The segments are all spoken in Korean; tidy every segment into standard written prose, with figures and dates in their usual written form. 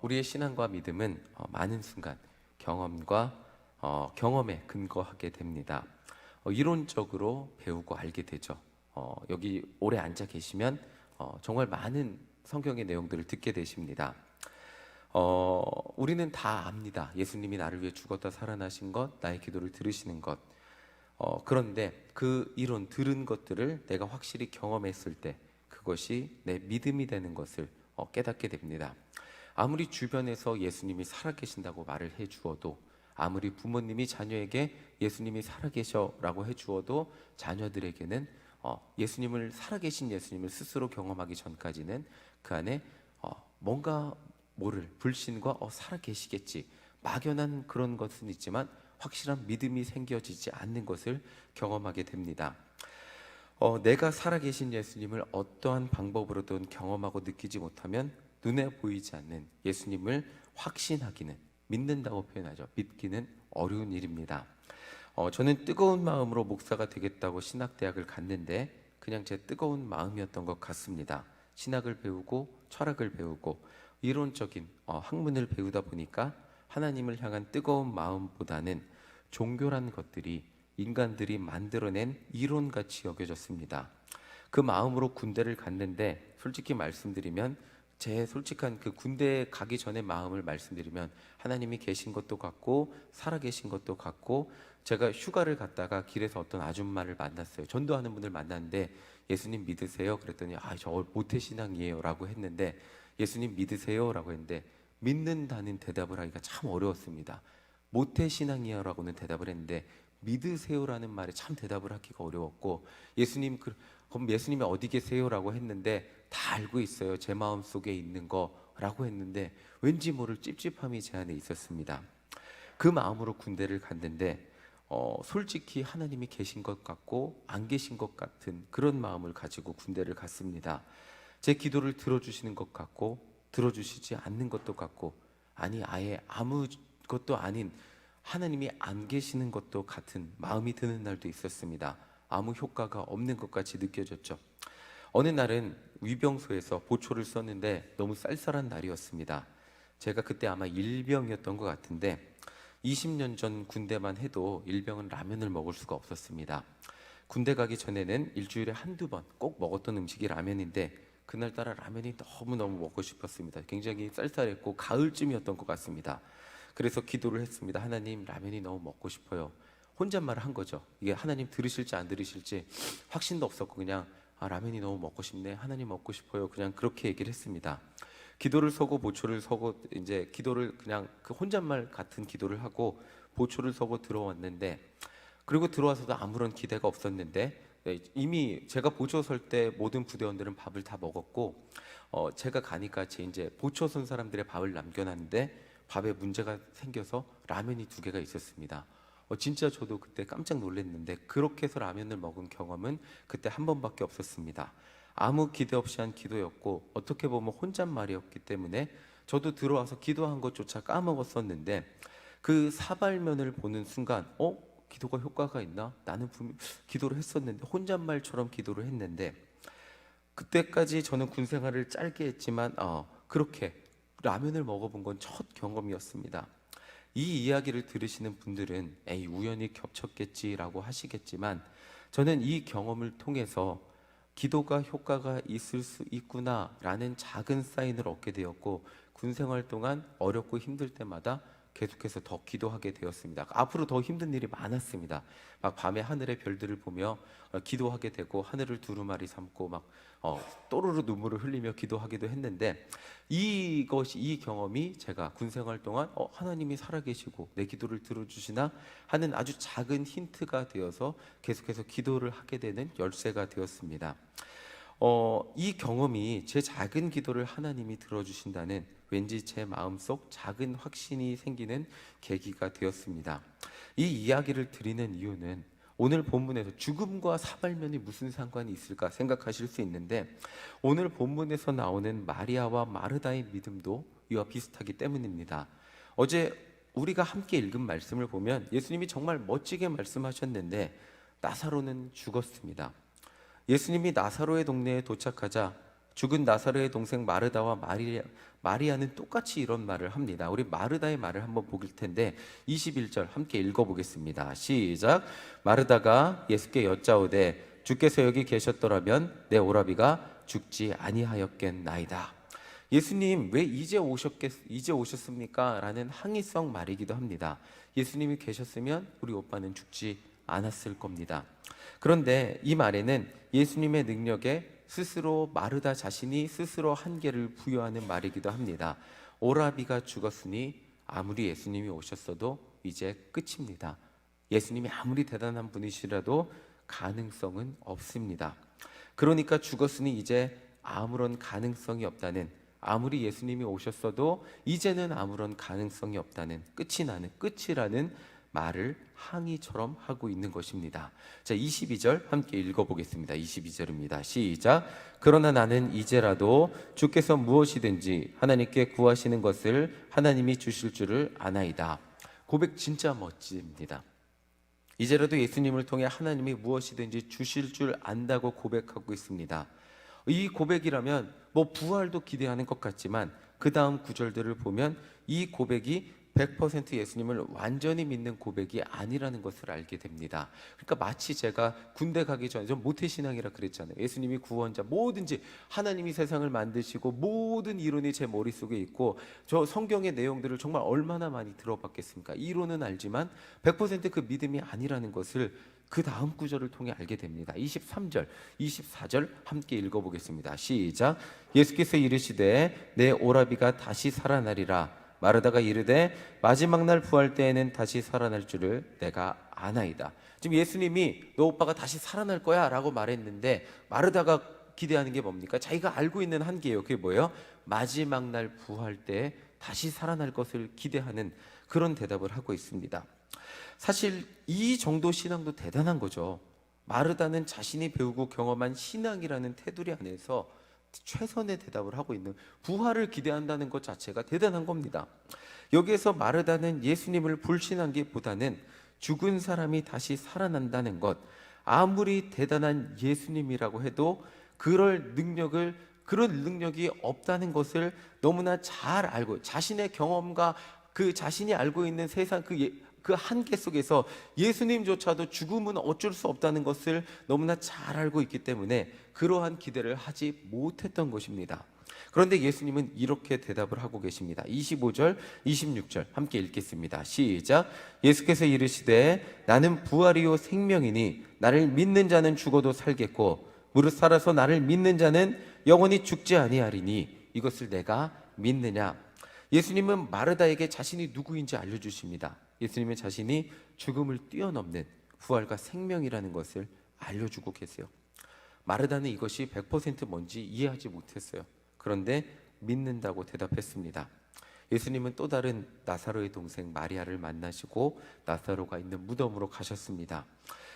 우리의 신앙과 믿음은 많은 순간 경험과 경험에 근거하게 됩니다. 이론적으로 배우고 알게 되죠. 여기 오래 앉아 계시면 정말 많은 성경의 내용들을 듣게 되십니다. 우리는 다 압니다. 예수님이 나를 위해 죽었다 살아나신 것, 나의 기도를 들으시는 것. 그런데 그 이론 들은 것들을 내가 확실히 경험했을 때 그것이 내 믿음이 되는 것을 깨닫게 됩니다. 아무리 주변에서 예수님이 살아계신다고 말을 해주어도, 아무리 부모님이 자녀에게 예수님이 살아계셔라고 해주어도 자녀들에게는 예수님을, 살아계신 예수님을 스스로 경험하기 전까지는 그 안에 뭔가 모를 불신과 살아계시겠지, 막연한 그런 것은 있지만 확실한 믿음이 생겨지지 않는 것을 경험하게 됩니다. 내가 살아계신 예수님을 어떠한 방법으로든 경험하고 느끼지 못하면 눈에 보이지 않는 예수님을 확신하기는, 믿는다고 표현하죠. 믿기는 어려운 일입니다. 저는 뜨거운 마음으로 목사가 되겠다고 신학대학을 갔는데 그냥 제 뜨거운 마음이었던 것 같습니다. 신학을 배우고 철학을 배우고 이론적인 학문을 배우다 보니까 하나님을 향한 뜨거운 마음보다는 종교란 것들이 인간들이 만들어낸 이론같이 여겨졌습니다. 그 마음으로 군대를 갔는데, 솔직히 말씀드리면 제 솔직한 그 군대 가기 전에 마음을 말씀드리면 하나님이 계신 것도 같고 살아계신 것도 같고, 제가 휴가를 갔다가 길에서 어떤 아줌마를 만났어요. 전도하는 분을 만났는데 예수님 믿으세요? 그랬더니 저 모태신앙이에요 라고 했는데, 예수님 믿으세요? 라고 했는데 믿는다는 대답을 하기가 참 어려웠습니다. 모태신앙이요 라고는 대답을 했는데 믿으세요라는 말에 참 대답을 하기가 어려웠고, 그럼 예수님이 어디 계세요? 라고 했는데 다 알고 있어요, 제 마음 속에 있는 거라고 했는데 왠지 모를 찝찝함이 제 안에 있었습니다. 그 마음으로 군대를 갔는데 솔직히 하나님이 계신 것 같고 안 계신 것 같은 그런 마음을 가지고 군대를 갔습니다. 제 기도를 들어주시는 것 같고 들어주시지 않는 것도 같고, 아니 아예 아무것도 아닌 하나님이 안 계시는 것도 같은 마음이 드는 날도 있었습니다. 아무 효과가 없는 것 같이 느껴졌죠. 어느 날은 위병소에서 보초를 썼는데 너무 쌀쌀한 날이었습니다. 제가 그때 아마 일병이었던 것 같은데 20년 전 군대만 해도 일병은 라면을 먹을 수가 없었습니다. 군대 가기 전에는 일주일에 한두 번 꼭 먹었던 음식이 라면인데 그날따라 라면이 너무너무 먹고 싶었습니다. 굉장히 쌀쌀했고 가을쯤이었던 것 같습니다. 그래서 기도를 했습니다. 하나님, 라면이 너무 먹고 싶어요. 혼잣말을 한 거죠. 이게 하나님 들으실지 안 들으실지 확신도 없었고 그냥 라면이 너무 먹고 싶네, 하나님 먹고 싶어요, 그냥 그렇게 얘기를 했습니다. 기도를 서고 보초를 서고 이제 기도를 그냥 그 혼잣말 같은 기도를 하고 보초를 서고 들어왔는데, 그리고 들어와서도 아무런 기대가 없었는데 이미 제가 보초 설 때 모든 부대원들은 밥을 다 먹었고 제가 가니까 이제 보초 선 사람들의 밥을 남겨놨는데 밥에 문제가 생겨서 라면이 2개가 있었습니다. 진짜 저도 그때 깜짝 놀랐는데 그렇게 해서 라면을 먹은 경험은 그때 한 번밖에 없었습니다. 아무 기대 없이 한 기도였고 어떻게 보면 혼잣말이었기 때문에 저도 들어와서 기도한 것조차 까먹었었는데, 그 사발면을 보는 순간 기도가 효과가 있나? 나는 분명 기도를 했었는데, 혼잣말처럼 기도를 했는데, 그때까지 저는 군 생활을 짧게 했지만 그렇게 라면을 먹어본 건 첫 경험이었습니다. 이 이야기를 들으시는 분들은 에이 우연히 겹쳤겠지라고 하시겠지만, 저는 이 경험을 통해서 기도가 효과가 있을 수 있구나라는 작은 사인을 얻게 되었고, 군 생활 동안 어렵고 힘들 때마다 계속해서 더 기도하게 되었습니다. 앞으로 더 힘든 일이 많았습니다. 막 밤에 하늘의 별들을 보며 기도하게 되고 하늘을 두루마리 삼고 막 또르르 눈물을 흘리며 기도하기도 했는데, 이 경험이 제가 군 생활 동안 하나님이 살아계시고 내 기도를 들어주시나 하는 아주 작은 힌트가 되어서 계속해서 기도를 하게 되는 열쇠가 되었습니다. 이 경험이 제 작은 기도를 하나님이 들어주신다는 왠지 제 마음속 작은 확신이 생기는 계기가 되었습니다. 이 이야기를 드리는 이유는 오늘 본문에서 죽음과 사발면이 무슨 상관이 있을까 생각하실 수 있는데, 오늘 본문에서 나오는 마리아와 마르다의 믿음도 이와 비슷하기 때문입니다. 어제 우리가 함께 읽은 말씀을 보면 예수님이 정말 멋지게 말씀하셨는데 나사로는 죽었습니다. 예수님이 나사로의 동네에 도착하자 죽은 나사로의 동생 마르다와 마리아는 똑같이 이런 말을 합니다. 우리 마르다의 말을 한번 볼 텐데 21절 함께 읽어보겠습니다. 시작. 마르다가 예수께 여짜오되 주께서 여기 계셨더라면 내 오라비가 죽지 아니하였겠나이다. 예수님 왜 이제 오셨습니까? 라는 항의성 말이기도 합니다. 예수님이 계셨으면 우리 오빠는 죽지 않았을 겁니다. 그런데 이 말에는 예수님의 능력에 스스로 마르다 자신이 스스로 한계를 부여하는 말이기도 합니다. 오라비가 죽었으니 아무리 예수님이 오셨어도 이제 끝입니다. 예수님이 아무리 대단한 분이시라도 가능성은 없습니다. 그러니까 죽었으니 이제 아무런 가능성이 없다는, 아무리 예수님이 오셨어도 이제는 아무런 가능성이 없다는, 끝이라는 말을 항의처럼 하고 있는 것입니다. 자, 22절 함께 읽어보겠습니다. 22절입니다. 시작. 그러나 나는 이제라도 주께서 무엇이든지 하나님께 구하시는 것을 하나님이 주실 줄을 아나이다. 고백 진짜 멋집니다. 이제라도 예수님을 통해 하나님이 무엇이든지 주실 줄 안다고 고백하고 있습니다. 이 고백이라면 뭐 부활도 기대하는 것 같지만 그 다음 구절들을 보면 이 고백이 100% 예수님을 완전히 믿는 고백이 아니라는 것을 알게 됩니다. 그러니까 마치 제가 군대 가기 전에, 전 모태신앙이라 그랬잖아요. 예수님이 구원자, 뭐든지 하나님이 세상을 만드시고 모든 이론이 제 머릿속에 있고, 저 성경의 내용들을 정말 얼마나 많이 들어봤겠습니까? 이론은 알지만 100% 그 믿음이 아니라는 것을 그 다음 구절을 통해 알게 됩니다. 23절, 24절 함께 읽어보겠습니다. 시작. 예수께서 이르시되 내 오라비가 다시 살아나리라. 마르다가 이르되 마지막 날 부활 때에는 다시 살아날 줄을 내가 아나이다. 지금 예수님이 너 오빠가 다시 살아날 거야 라고 말했는데 마르다가 기대하는 게 뭡니까? 자기가 알고 있는 한계예요. 그게 뭐예요? 마지막 날 부활 때 다시 살아날 것을 기대하는 그런 대답을 하고 있습니다. 사실 이 정도 신앙도 대단한 거죠. 마르다는 자신이 배우고 경험한 신앙이라는 테두리 안에서 최선의 대답을 하고 있는, 부활을 기대한다는 것 자체가 대단한 겁니다. 여기에서 마르다는 예수님을 불신하기보다는 죽은 사람이 다시 살아난다는 것, 아무리 대단한 예수님이라고 해도 그런 능력이 없다는 것을 너무나 잘 알고, 자신의 경험과 그 자신이 알고 있는 세상 그 한계 속에서 예수님조차도 죽음은 어쩔 수 없다는 것을 너무나 잘 알고 있기 때문에 그러한 기대를 하지 못했던 것입니다. 그런데 예수님은 이렇게 대답을 하고 계십니다. 25절, 26절 함께 읽겠습니다. 시작. 예수께서 이르시되 나는 부활이요 생명이니 나를 믿는 자는 죽어도 살겠고 무릇 살아서 나를 믿는 자는 영원히 죽지 아니하리니 이것을 내가 믿느냐. 예수님은 마르다에게 자신이 누구인지 알려주십니다. 예수님은 자신이 죽음을 뛰어넘는 부활과 생명이라는 것을 알려주고 계세요. 마르다는 이것이 100% 뭔지 이해하지 못했어요. 그런데 믿는다고 대답했습니다. 예수님은 또 다른 나사로의 동생 마리아를 만나시고 나사로가 있는 무덤으로 가셨습니다.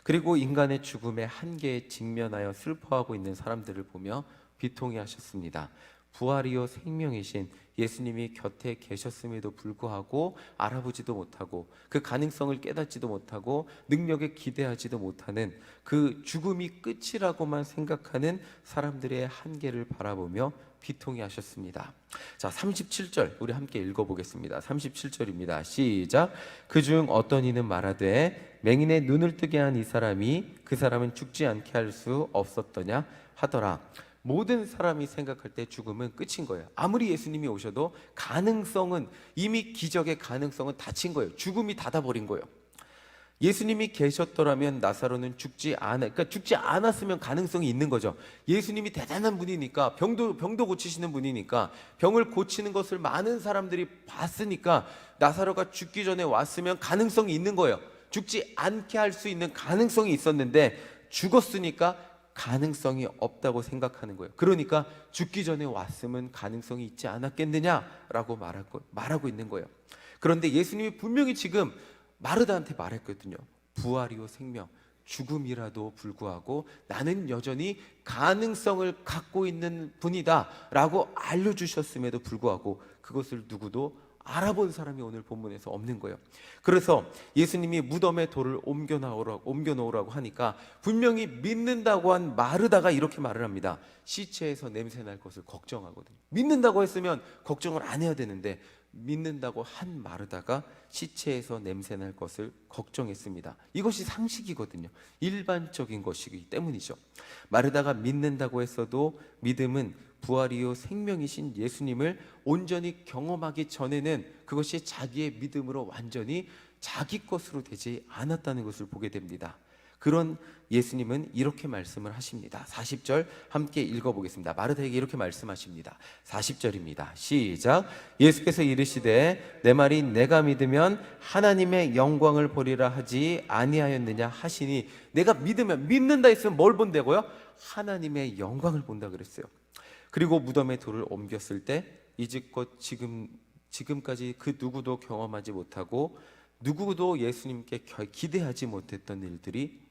그리고 인간의 죽음의 한계에 직면하여 슬퍼하고 있는 사람들을 보며 비통해 하셨습니다. 부활이요 생명이신 예수님이 곁에 계셨음에도 불구하고 알아보지도 못하고 그 가능성을 깨닫지도 못하고 능력에 기대하지도 못하는 그 죽음이 끝이라고만 생각하는 사람들의 한계를 바라보며 비통해 하셨습니다. 자, 37절 우리 함께 읽어보겠습니다. 37절입니다. 시작. 그중 어떤 이는 말하되 맹인의 눈을 뜨게 한 이 사람이 그 사람은 죽지 않게 할 수 없었더냐 하더라. 모든 사람이 생각할 때 죽음은 끝인 거예요. 아무리 예수님이 오셔도 가능성은, 이미 기적의 가능성은 닫힌 거예요. 죽음이 닫아버린 거예요. 예수님이 계셨더라면 나사로는 죽지 않았으면 가능성이 있는 거죠. 예수님이 대단한 분이니까, 병도 고치시는 분이니까, 병을 고치는 것을 많은 사람들이 봤으니까 나사로가 죽기 전에 왔으면 가능성이 있는 거예요. 죽지 않게 할 수 있는 가능성이 있었는데 죽었으니까 가능성이 없다고 생각하는 거예요. 그러니까 죽기 전에 왔으면 가능성이 있지 않았겠느냐라고 말하고 있는 거예요. 그런데 예수님이 분명히 지금 마르다한테 말했거든요. 부활이요 생명, 죽음이라도 불구하고 나는 여전히 가능성을 갖고 있는 분이다 라고 알려주셨음에도 불구하고 그것을 누구도 알아본 사람이 오늘 본문에서 없는 거예요. 그래서 예수님이 무덤에 돌을 옮겨 놓으라고 하니까 분명히 믿는다고 한 마르다가 이렇게 말을 합니다. 시체에서 냄새 날 것을 걱정하거든요. 믿는다고 했으면 걱정을 안 해야 되는데 믿는다고 한 마르다가 시체에서 냄새 날 것을 걱정했습니다. 이것이 상식이거든요. 일반적인 것이기 때문이죠. 마르다가 믿는다고 했어도 믿음은 부활이요 생명이신 예수님을 온전히 경험하기 전에는 그것이 자기의 믿음으로 완전히 자기 것으로 되지 않았다는 것을 보게 됩니다. 그런 예수님은 이렇게 말씀을 하십니다. 40절 함께 읽어보겠습니다. 마르다에게 이렇게 말씀하십니다. 40절입니다. 시작. 예수께서 이르시되 내 말이 내가 믿으면 하나님의 영광을 보리라 하지 아니하였느냐 하시니, 내가 믿으면, 믿는다 했으면 뭘 본다고요? 하나님의 영광을 본다 그랬어요. 그리고 무덤에 돌을 옮겼을 때 이제껏 지금까지 그 누구도 경험하지 못하고 누구도 예수님께 기대하지 못했던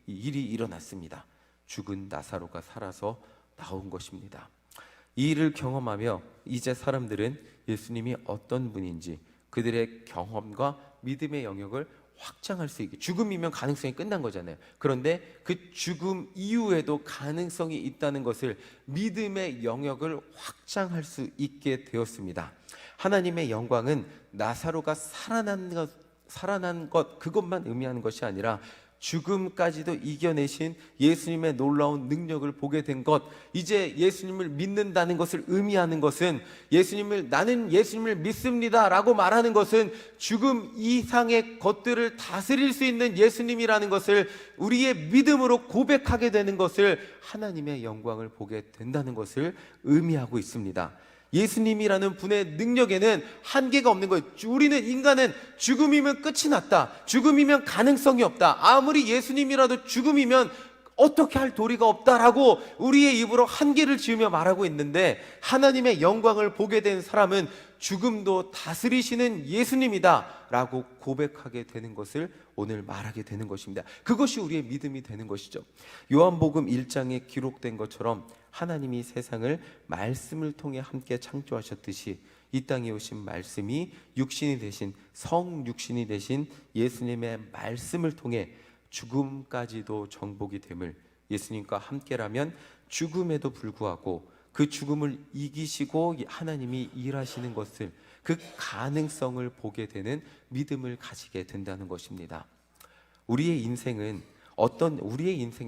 일이 일어났습니다. 죽은 나사로가 살아서 나온 것입니다. 이 일을 경험하며 이제 사람들은 예수님이 어떤 분인지 그들의 경험과 믿음의 영역을 확장할 수 있게, 죽음이면 가능성이 끝난 거잖아요. 그런데 그 죽음 이후에도 가능성이 있다는 것을, 믿음의 영역을 확장할 수 있게 되었습니다. 하나님의 영광은 나사로가 살아난 것 그것만 의미하는 것이 아니라 죽음까지도 이겨내신 예수님의 놀라운 능력을 보게 된 것, 이제 예수님을 믿는다는 것을 의미하는 것은, 나는 예수님을 믿습니다 라고 말하는 것은 죽음 이상의 것들을 다스릴 수 있는 예수님이라는 것을 우리의 믿음으로 고백하게 되는 것을, 하나님의 영광을 보게 된다는 것을 의미하고 있습니다. 예수님이라는 분의 능력에는 한계가 없는 거예요. 우리는, 인간은 죽음이면 끝이 났다, 죽음이면 가능성이 없다, 아무리 예수님이라도 죽음이면 어떻게 할 도리가 없다라고 우리의 입으로 한계를 지으며 말하고 있는데, 하나님의 영광을 보게 된 사람은 죽음도 다스리시는 예수님이다 라고 고백하게 되는 것을 오늘 말하게 되는 것입니다. 그것이 우리의 믿음이 되는 것이죠. 요한복음 1장에 기록된 것처럼 하나님이 세상을 말씀을 통해 함께 창조하셨듯이 이 땅에 오신 말씀이 육신이 되신, 성육신이 되신 예수님의 말씀을 통해 죽음까지도 정복이 됨을, 예수님과 함께라면 죽음에도 불구하고 그 죽음을 이기시고 하나님이 일하시는 것을, 그 가능성을 보게 되는 믿음을 가지게 된다는 것입니다. 우리의 인생에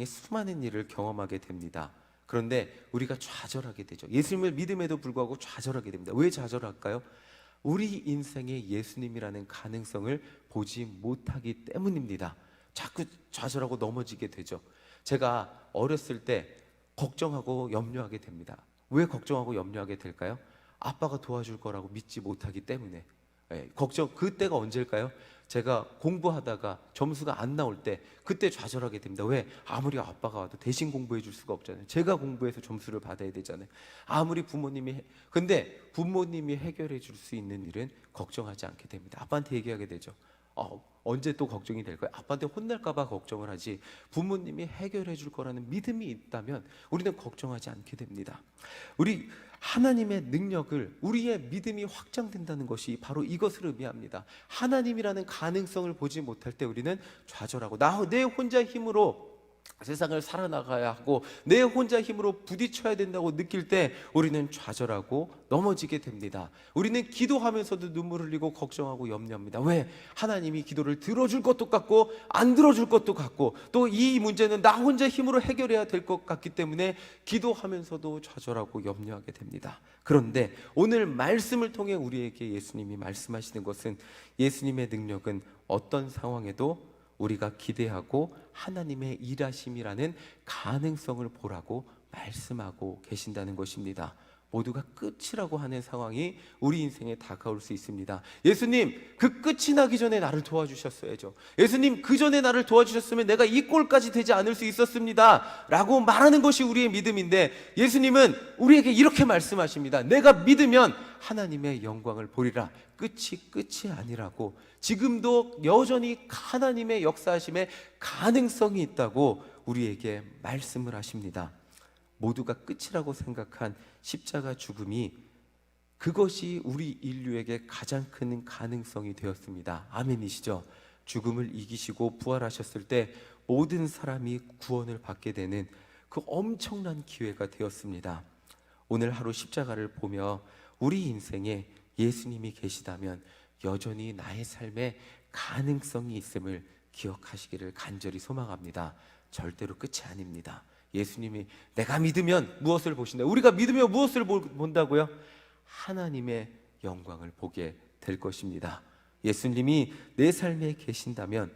수많은 일을 경험하게 됩니다. 그런데 우리가 좌절하게 되죠. 예수님을 믿음에도 불구하고 좌절하게 됩니다. 왜 좌절할까요? 우리 인생에 예수님이라는 가능성을 보지 못하기 때문입니다. 자꾸 좌절하고 넘어지게 되죠. 제가 어렸을 때 걱정하고 염려하게 됩니다. 왜 걱정하고 염려하게 될까요? 아빠가 도와줄 거라고 믿지 못하기 때문에. 그때가 언제일까요? 제가 공부하다가 점수가 안 나올 때, 그때 좌절하게 됩니다. 왜? 아무리 아빠가 와도 대신 공부해 줄 수가 없잖아요. 제가 공부해서 점수를 받아야 되잖아요. 근데 부모님이 해결해 줄 수 있는 일은 걱정하지 않게 됩니다. 아빠한테 얘기하게 되죠. 언제 또 걱정이 될 거야? 아빠한테 혼날까 봐 걱정을 하지, 부모님이 해결해 줄 거라는 믿음이 있다면 우리는 걱정하지 않게 됩니다. 우리 하나님의 능력을, 우리의 믿음이 확장된다는 것이 바로 이것을 의미합니다. 하나님이라는 가능성을 보지 못할 때 우리는 좌절하고, 내 혼자 힘으로 세상을 살아나가야 하고 내 혼자 힘으로 부딪혀야 된다고 느낄 때 우리는 좌절하고 넘어지게 됩니다. 우리는 기도하면서도 눈물 흘리고 걱정하고 염려합니다. 왜? 하나님이 기도를 들어줄 것도 같고 안 들어줄 것도 같고, 또 이 문제는 나 혼자 힘으로 해결해야 될 것 같기 때문에 기도하면서도 좌절하고 염려하게 됩니다. 그런데 오늘 말씀을 통해 우리에게 예수님이 말씀하시는 것은, 예수님의 능력은 어떤 상황에도 우리가 기대하고 하나님의 일하심이라는 가능성을 보라고 말씀하고 계신다는 것입니다. 모두가 끝이라고 하는 상황이 우리 인생에 다가올 수 있습니다. 예수님, 그 끝이 나기 전에 나를 도와주셨어야죠. 예수님, 그 전에 나를 도와주셨으면 내가 이 꼴까지 되지 않을 수 있었습니다 라고 말하는 것이 우리의 믿음인데, 예수님은 우리에게 이렇게 말씀하십니다. 내가 믿으면 하나님의 영광을 보리라. 끝이 아니라고, 지금도 여전히 하나님의 역사하심에 가능성이 있다고 우리에게 말씀을 하십니다. 모두가 끝이라고 생각한 십자가 죽음이 그것이 우리 인류에게 가장 큰 가능성이 되었습니다. 아멘이시죠? 죽음을 이기시고 부활하셨을 때 모든 사람이 구원을 받게 되는 그 엄청난 기회가 되었습니다. 오늘 하루 십자가를 보며 우리 인생에 예수님이 계시다면 여전히 나의 삶에 가능성이 있음을 기억하시기를 간절히 소망합니다. 절대로 끝이 아닙니다. 예수님이 내가 믿으면 무엇을 보신다? 우리가 믿으면 무엇을 본다고요? 하나님의 영광을 보게 될 것입니다. 예수님이 내 삶에 계신다면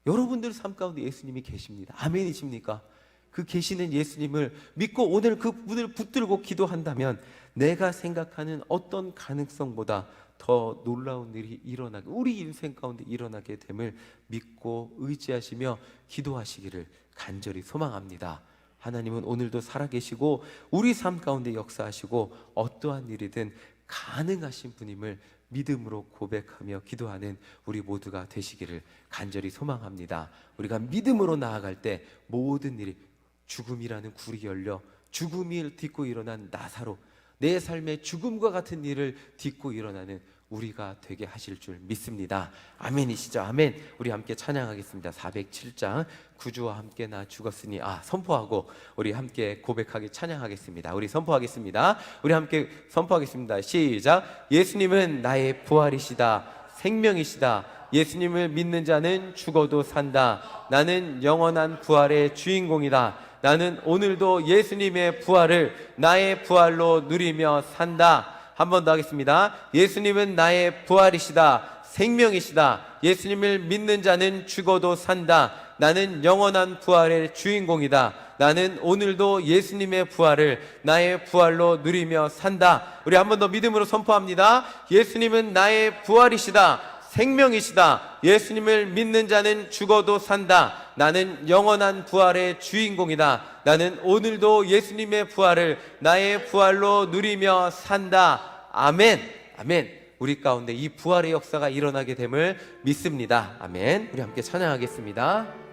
여러분들 삶 가운데 예수님이 계십니다. 아멘이십니까? 그 계시는 예수님을 믿고 오늘 그 문을 붙들고 기도한다면 내가 생각하는 어떤 가능성보다 더 놀라운 일이 일어나게, 우리 인생 가운데 일어나게 됨을 믿고 의지하시며 기도하시기를 간절히 소망합니다. 하나님은 오늘도 살아계시고 우리 삶 가운데 역사하시고 어떠한 일이든 가능하신 분임을 믿음으로 고백하며 기도하는 우리 모두가 되시기를 간절히 소망합니다. 우리가 믿음으로 나아갈 때 모든 일이, 죽음이라는 굴이 열려 죽음을 딛고 일어난 나사로, 내 삶의 죽음과 같은 일을 딛고 일어나는 우리가 되게 하실 줄 믿습니다. 아멘이시죠? 아멘. 우리 함께 찬양하겠습니다. 407장 구주와 함께 나 죽었으니 선포하고 우리 함께 고백하게 찬양하겠습니다. 우리 선포하겠습니다. 우리 함께 선포하겠습니다. 시작. 예수님은 나의 부활이시다, 생명이시다. 예수님을 믿는 자는 죽어도 산다. 나는 영원한 부활의 주인공이다. 나는 오늘도 예수님의 부활을 나의 부활로 누리며 산다. 한 번 더 하겠습니다. 예수님은 나의 부활이시다, 생명이시다. 예수님을 믿는 자는 죽어도 산다. 나는 영원한 부활의 주인공이다. 나는 오늘도 예수님의 부활을 나의 부활로 누리며 산다. 우리 한 번 더 믿음으로 선포합니다. 예수님은 나의 부활이시다, 생명이시다. 예수님을 믿는 자는 죽어도 산다. 나는 영원한 부활의 주인공이다. 나는 오늘도 예수님의 부활을 나의 부활로 누리며 산다. 아멘. 아멘. 우리 가운데 이 부활의 역사가 일어나게 됨을 믿습니다. 아멘. 우리 함께 찬양하겠습니다.